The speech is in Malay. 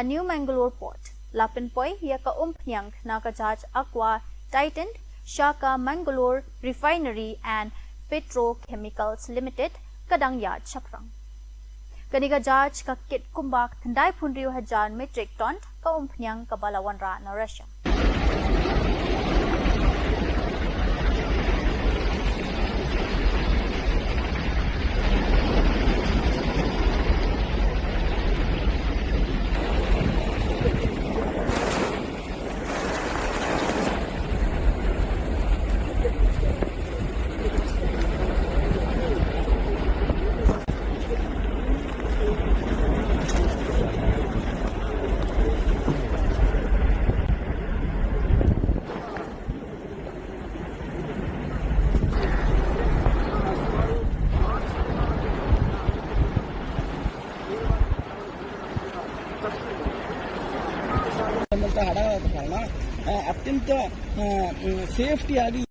New Mangalore Port, Lapinpoi Yaka Umpnyang Nakajaj Aqua Titan, Shaka Mangalore Refinery and Petrochemicals Limited, Kadang Yard Chaprang. Kaniga Jaj ka kit kumbak tandai punriu hajan metric ton ka Umpnyang Kabalawanra na Russia. ಅತ್ಯಂತ ಸೇಫ್ಟಿ ಆಗಿ